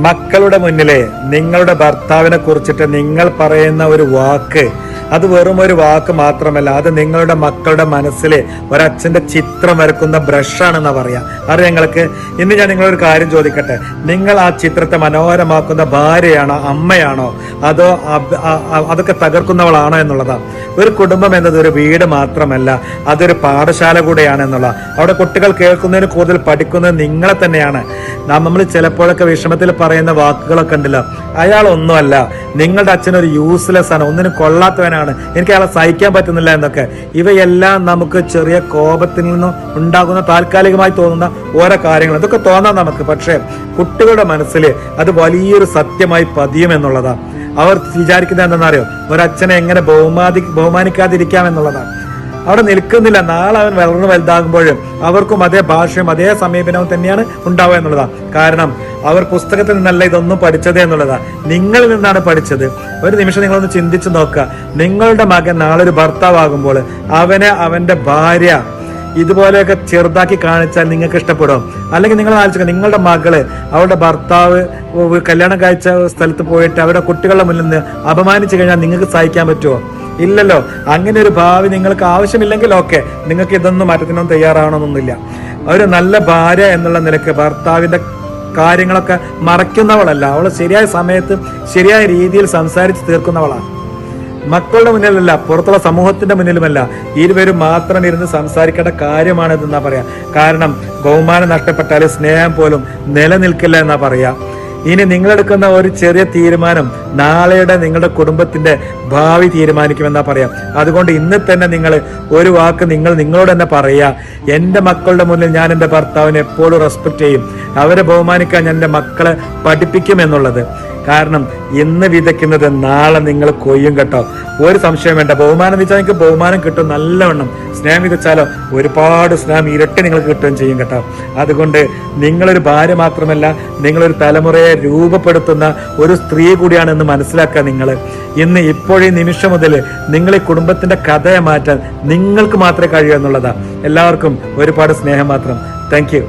മക്കളുടെ മുന്നിലെ നിങ്ങളുടെ ഭർത്താവിനെ കുറിച്ചിട്ട് നിങ്ങൾ പറയുന്ന ഒരു വാക്ക് അത് വെറും ഒരു വാക്ക് മാത്രമല്ല, അത് നിങ്ങളുടെ മക്കളുടെ മനസ്സിൽ ഒരച്ഛന്റെ ചിത്രം വരക്കുന്ന ബ്രഷാണെന്നാ പറയാ. അറിയാം നിങ്ങൾക്ക്. ഇന്ന് ഞാൻ നിങ്ങളൊരു കാര്യം ചോദിക്കട്ടെ, നിങ്ങൾ ആ ചിത്രത്തെ മനോഹരമാക്കുന്ന ഭാര്യയാണോ, അമ്മയാണോ, അതോ അതൊക്കെ തകർക്കുന്നവളാണോ എന്നുള്ളതാണ്. ഒരു കുടുംബം എന്നത് ഒരു വീട് മാത്രമല്ല, അതൊരു പാഠശാല കൂടെയാണ് എന്നുള്ള. അവിടെ കുട്ടികൾ കേൾക്കുന്നതിന് കൂടുതൽ പഠിക്കുന്നത് നിങ്ങളെ തന്നെയാണ്. നമ്മൾ ചിലപ്പോഴൊക്കെ വിഷമത്തിൽ പറയുന്ന വാക്കുകളൊക്കെ ഉണ്ടല്ലോ, അയാളൊന്നുമല്ല, നിങ്ങളുടെ അച്ഛനൊരു യൂസ്ലെസ് ആണ്, ഒന്നിനും കൊള്ളാത്തവനാണ്, എനിക്ക് അയാളെ സഹിക്കാൻ പറ്റുന്നില്ല എന്നൊക്കെ. ഇവയെല്ലാം നമുക്ക് ചെറിയ കോപത്തിൽ നിന്നും ഉണ്ടാകുന്ന താൽക്കാലികമായി തോന്നുന്ന ഓരോ കാര്യങ്ങൾ, ഇതൊക്കെ തോന്നാം നമുക്ക്. പക്ഷേ കുട്ടികളുടെ മനസ്സിൽ അത് വലിയൊരു സത്യമായി പതിയും എന്നുള്ളതാണ്. അവർ വിചാരിക്കുന്നത് എന്താണെന്നറിയോ, ഒരച്ഛനെ എങ്ങനെ ബഹുമാനിക്കാതിരിക്കാം എന്നുള്ളതാണ്. അവിടെ നിൽക്കുന്നില്ല. നാളെ അവൻ വളർന്നു വലുതാകുമ്പോഴും അവർക്കും അതേ ഭാഷയും അതേ സമീപനവും തന്നെയാണ് ഉണ്ടാവുക എന്നുള്ളതാണ്. കാരണം അവർ പുസ്തകത്തിൽ നിന്നല്ല ഇതൊന്നും പഠിച്ചത് എന്നുള്ളതാണ്, നിങ്ങളിൽ നിന്നാണ് പഠിച്ചത്. ഒരു നിമിഷം നിങ്ങളൊന്ന് ചിന്തിച്ചു നോക്കുക. നിങ്ങളുടെ മകൻ നാളെ ഒരു ഭർത്താവാകുമ്പോൾ അവനെ അവന്റെ ഭാര്യ ഇതുപോലെയൊക്കെ ചെറുതാക്കി കാണിച്ചാൽ നിങ്ങൾക്ക് ഇഷ്ടപ്പെടും? അല്ലെങ്കിൽ നിങ്ങൾ ആലോചിക്കുക, നിങ്ങളുടെ മകള് അവളുടെ ഭർത്താവ് കല്യാണം കഴിച്ച സ്ഥലത്ത് പോയിട്ട് അവരുടെ കുട്ടികളുടെ മുന്നിൽ നിന്ന് അപമാനിച്ചു കഴിഞ്ഞാൽ നിങ്ങൾക്ക് സഹിക്കാൻ പറ്റുമോ? ഇല്ലല്ലോ. അങ്ങനെ ഒരു ഭാവി നിങ്ങൾക്ക് ആവശ്യമില്ലെങ്കിൽ ഓക്കെ, നിങ്ങൾക്ക് ഇതൊന്നും മാറ്റത്തിനൊന്നും തയ്യാറാവണമെന്നൊന്നുമില്ല. ഒരു നല്ല ഭാര്യ എന്നുള്ള നിലയ്ക്ക് ഭർത്താവിന്റെ കാര്യങ്ങളൊക്കെ മറയ്ക്കുന്നവളല്ല, അവൾ ശരിയായ സമയത്ത് ശരിയായ രീതിയിൽ സംസാരിച്ച് തീർക്കുന്നവളാണ്. മക്കളുടെ മുന്നിലല്ല, പുറത്തുള്ള സമൂഹത്തിന്റെ മുന്നിലുമല്ല, ഇരുവരും മാത്രം ഇരുന്ന് സംസാരിക്കേണ്ട കാര്യമാണിതെന്നാ പറയാ. കാരണം ബഹുമാനം നഷ്ടപ്പെട്ടാൽ സ്നേഹം പോലും നിലനിൽക്കില്ല എന്നാ പറയാ. ഇനി നിങ്ങളെടുക്കുന്ന ഒരു ചെറിയ തീരുമാനം നാളെയുടെ നിങ്ങളുടെ കുടുംബത്തിന്റെ ഭാവി തീരുമാനിക്കുമെന്നാ പറയാം. അതുകൊണ്ട് ഇന്ന് തന്നെ നിങ്ങൾ ഒരു വാക്ക് നിങ്ങളോട് തന്നെ പറയാ, എൻ്റെ മക്കളുടെ മുന്നിൽ ഞാൻ എൻ്റെ ഭർത്താവിനെ എപ്പോഴും റെസ്പെക്ട് ചെയ്യും, അവരെ ബഹുമാനിക്കാൻ ഞാൻ എൻ്റെ മക്കളെ പഠിപ്പിക്കും എന്നുള്ളത്. കാരണം ഇന്ന് വിതയ്ക്കുന്നത് നാളെ നിങ്ങൾ കൊയ്യും കേട്ടോ, ഒരു സംശയം വേണ്ട. ബഹുമാനം വെച്ചാൽ നിങ്ങൾക്ക് ബഹുമാനം കിട്ടും നല്ലവണ്ണം. സ്നേഹം വിതച്ചാലോ ഒരുപാട് സ്നേഹം ഇരട്ടി നിങ്ങൾക്ക് കിട്ടുകയും ചെയ്യും കേട്ടോ. അതുകൊണ്ട് നിങ്ങളൊരു ഭാര്യ മാത്രമല്ല, നിങ്ങളൊരു തലമുറയെ രൂപപ്പെടുത്തുന്ന ഒരു സ്ത്രീ കൂടിയാണെന്ന് മനസ്സിലാക്കുക. നിങ്ങൾ ഇന്ന് ഇപ്പോഴീ നിമിഷം മുതൽ നിങ്ങൾ ഈ കുടുംബത്തിന്റെ കഥയെ മാറ്റാൻ നിങ്ങൾക്ക് മാത്രമേ കഴിയൂ എന്നുള്ളതാണ്. എല്ലാവർക്കും ഒരുപാട് സ്നേഹം മാത്രം. Thank you.